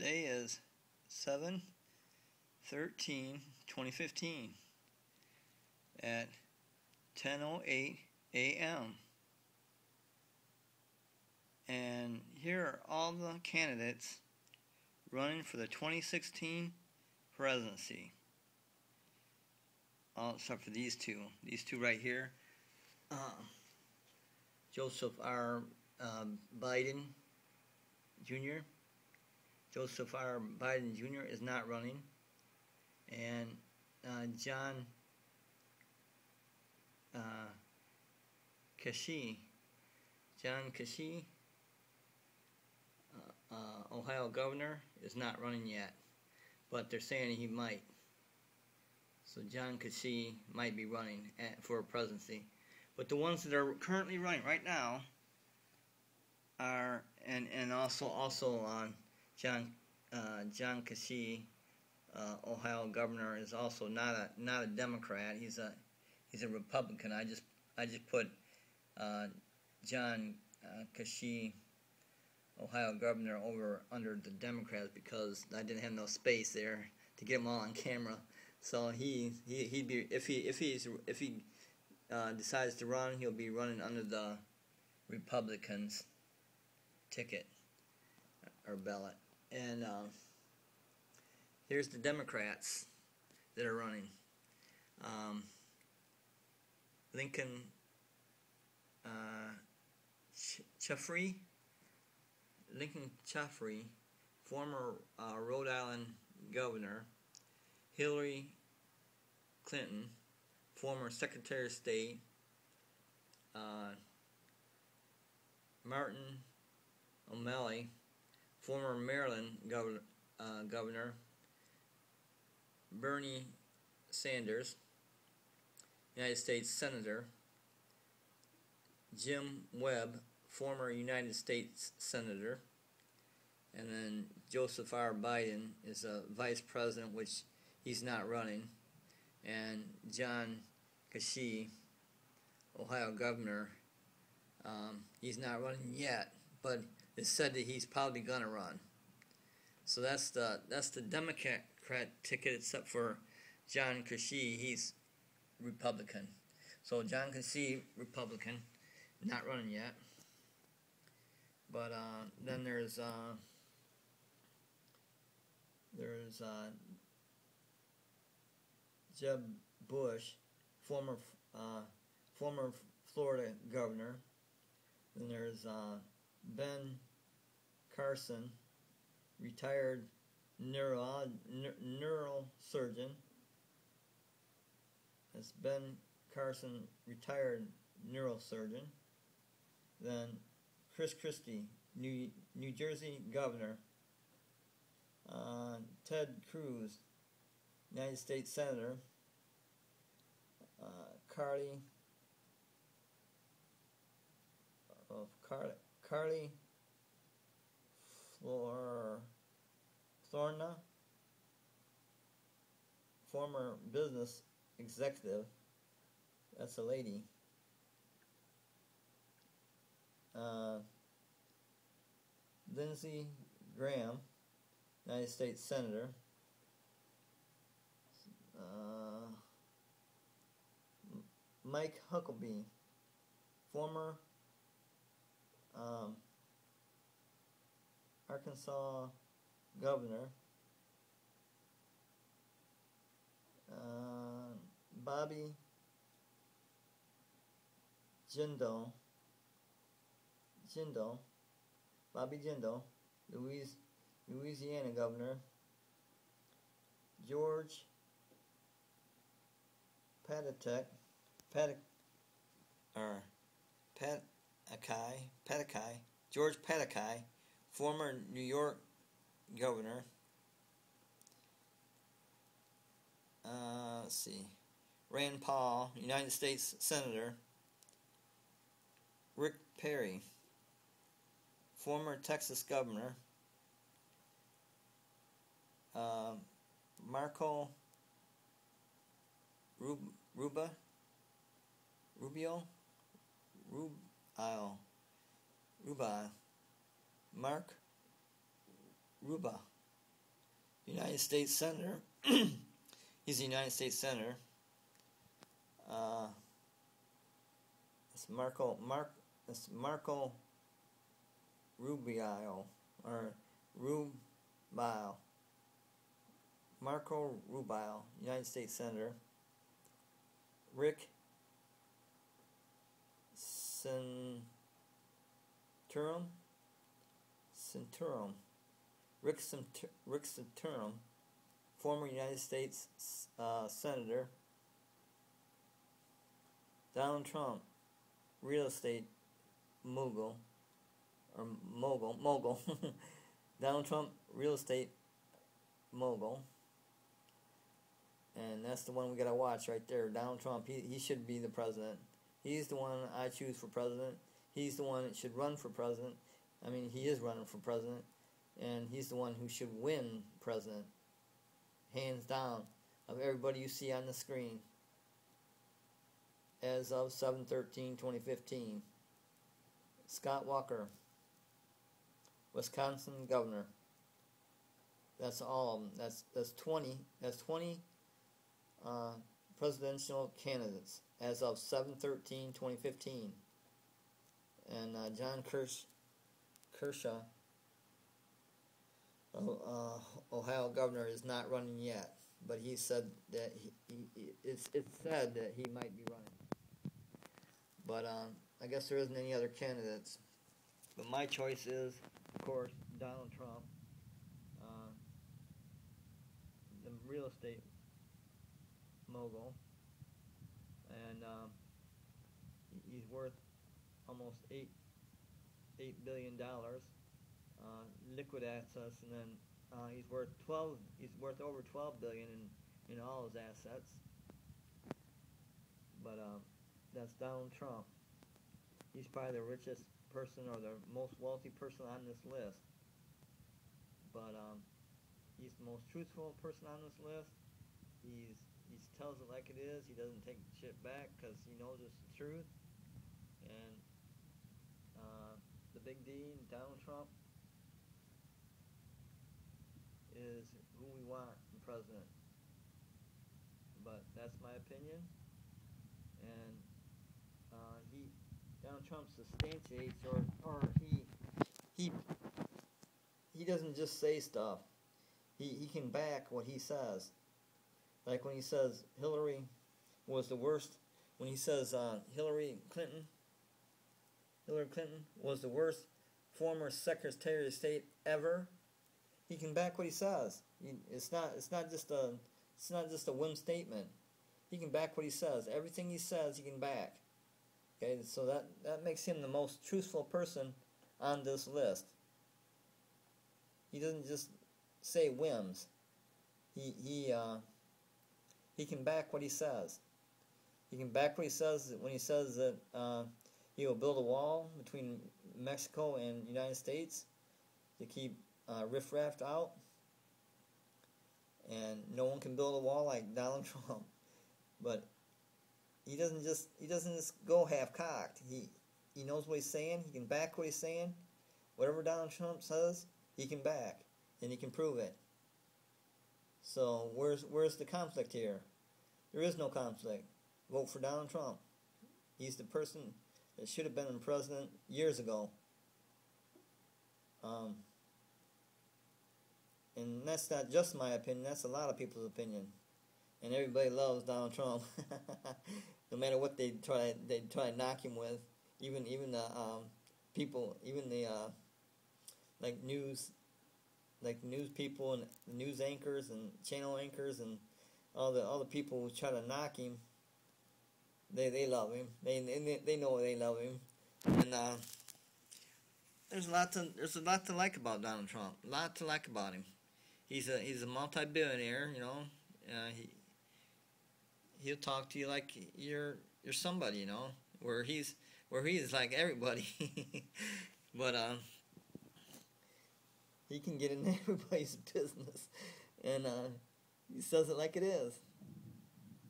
Today is 7/13/2015 at 10:08 a.m. And here are all the candidates running for the 2016 presidency. All except for these two right here. Joseph R. Biden Jr. Joseph R. Biden Jr. is not running, and John Kasich, Ohio governor, is not running yet, but they're saying he might. So John Kasich might be running for presidency. But the ones that are currently running right now are, and also John Kasich, Ohio governor, is also not a Democrat. He's a Republican. I just put John Kasich, Ohio governor, under the Democrats because I didn't have no space there to get them all on camera. So he'd be, if he decides to run, he'll be running under the Republicans' ticket or ballot. And here's the Democrats that are running. Lincoln Chafee, former Rhode Island governor. Hillary Clinton, former Secretary of State. Martin O'Malley, former Maryland governor. Bernie Sanders, United States Senator. Jim Webb, former United States Senator. And then Joseph R. Biden is a vice president, which he's not running. And John Kasich, Ohio governor, he's not running yet, but it's said that he's probably gonna run. So that's the Democrat ticket, except for John Kasich, he's Republican. So John Kasich, Republican, not running yet. But then there's Jeb Bush, former Florida governor. Then there's Ben Carson, retired neurosurgeon. That's Ben Carson, retired neurosurgeon. Then Christie, New Jersey governor. Ted Cruz, United States Senator. Carly Fiorina, former business executive. That's a lady. Lindsey Graham, United States Senator. Mike Huckabee, former Arkansas governor. Bobby Jindal, Louisiana governor. George Pataki, George Pataki, former New York governor. Let's see. Rand Paul, United States Senator. Rick Perry, former Texas governor. Marco Rubio, Mark Rubio, United States Senator. He's a United States Senator. It's Marco Rubio, or Rubio. Marco Rubio, United States Senator. Rick Santorum. Rick Santorum, former United States Senator. Donald Trump, real estate mogul. Donald Trump, real estate mogul. And that's the one we gotta watch right there. Donald Trump, he should be the president. He's the one I choose for president. He's the one that should run for president. I mean, he is running for president. And he's the one who should win president. Hands down, of everybody you see on the screen. As of 7/13/2015. Scott Walker, Wisconsin governor. That's all of them. That's 20. That's 20 presidential candidates as of 7/13/2015. And John Kershaw, Ohio governor, is not running yet, but he said that it's said that he might be running. But I guess there isn't any other candidates. But my choice is, of course, Donald Trump, the real estate mogul, and he's worth almost $8 billion liquid assets, and then he's worth over $12 billion in all his assets. But that's Donald Trump. He's probably the richest person or the most wealthy person on this list. But he's the most truthful person on this list. He tells it like it is. He doesn't take shit back because he knows it's the truth. And the Big D, Donald Trump, is who we want in president. But that's my opinion. And Donald Trump substantiates, or he doesn't just say stuff. He can back what he says. Like when he says Hillary was the worst, when he says Hillary Clinton was the worst former Secretary of State ever, he can back what he says. It's not just a whim statement. He can back what he says. Everything he says, he can back. Okay, so that makes him the most truthful person on this list. He doesn't just say whims. He can back what he says. He can back what he says when he says that he will build a wall between Mexico and United States to keep riffraff out, and no one can build a wall like Donald Trump. But he doesn't just go half-cocked. He knows what he's saying. He can back what he's saying. Whatever Donald Trump says, he can back, and he can prove it. So where's the conflict here? There is no conflict. Vote for Donald Trump. He's the person that should have been in president years ago. And that's not just my opinion. That's a lot of people's opinion. And everybody loves Donald Trump, no matter what they try to knock him with. Even the people, even the news people and the news anchors and channel anchors and all the people who try to knock him. They love him. They know they love him. And there's a lot to like about Donald Trump. A lot to like about him. He's a multi-billionaire. You know, he'll talk to you like you're somebody. You know, where he's like everybody. But he can get in everybody's business, and he says it like it is.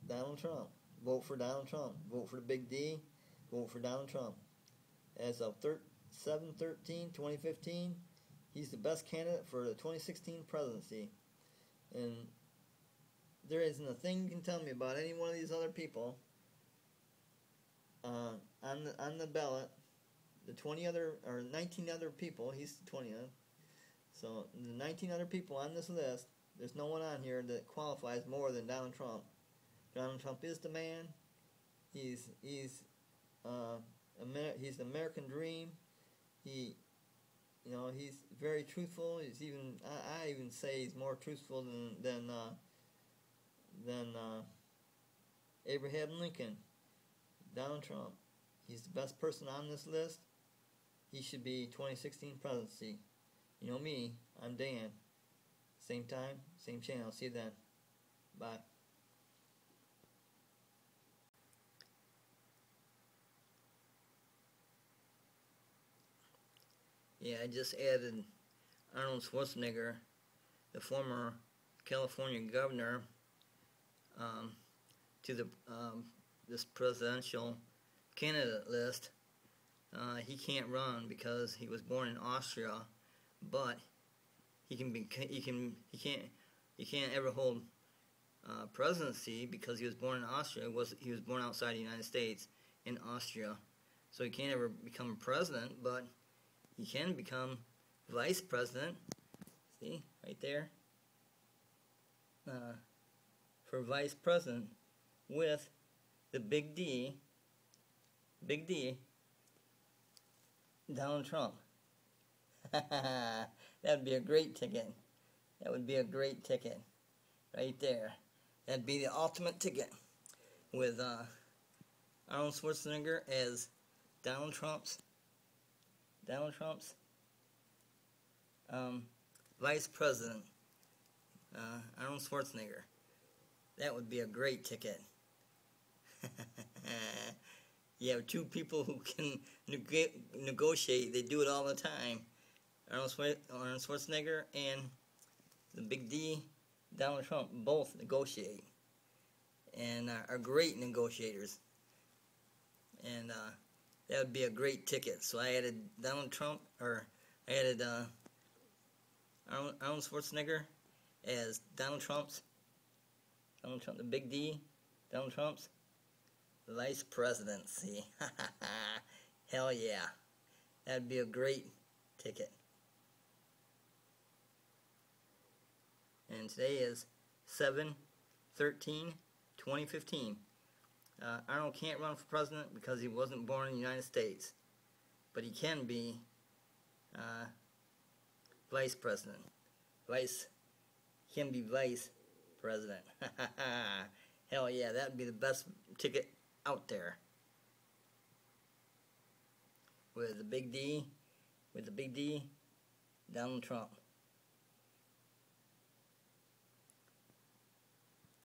Donald Trump. Vote for Donald Trump. Vote for the Big D. Vote for Donald Trump. As of 7/13/2015, he's the best candidate for the 2016 presidency. And there isn't a thing you can tell me about any one of these other people on the ballot. The 20 other or 19 other people, he's the 20th. So the 19 other people on this list, there's no one on here that qualifies more than Donald Trump. Donald Trump is the man. He's the American dream. He's very truthful. He's even I even say he's more truthful than Abraham Lincoln. Donald Trump. He's the best person on this list. He should be 2016 presidency. You know me, I'm Dan. Same time, same channel. See you then. Bye. Yeah, I just added Arnold Schwarzenegger, the former California governor, to the this presidential candidate list. He can't run because he was born in Austria, but he can't ever hold presidency because he was born in Austria. He was born outside the United States in Austria, so he can't ever become president. But he can become vice president. See right there, for vice president with the Big D, Donald Trump. That would be a great ticket. That would be a great ticket. Right there. That'd be the ultimate ticket. With Arnold Schwarzenegger as Donald Trump's vice president. Arnold Schwarzenegger. That would be a great ticket. You have two people who can negotiate. They do it all the time. Arnold Schwarzenegger and the Big D, Donald Trump, both negotiate and are great negotiators. And that would be a great ticket. So I added Arnold, Arnold Schwarzenegger as Donald Trump, the Big D, Donald Trump's vice presidency. Hell yeah. That'd be a great ticket. And today is 7/13/2015. Arnold can't run for president because he wasn't born in the United States. But he can be vice president. He can be vice president. Hell yeah, that would be the best ticket out there. With the Big D, Donald Trump.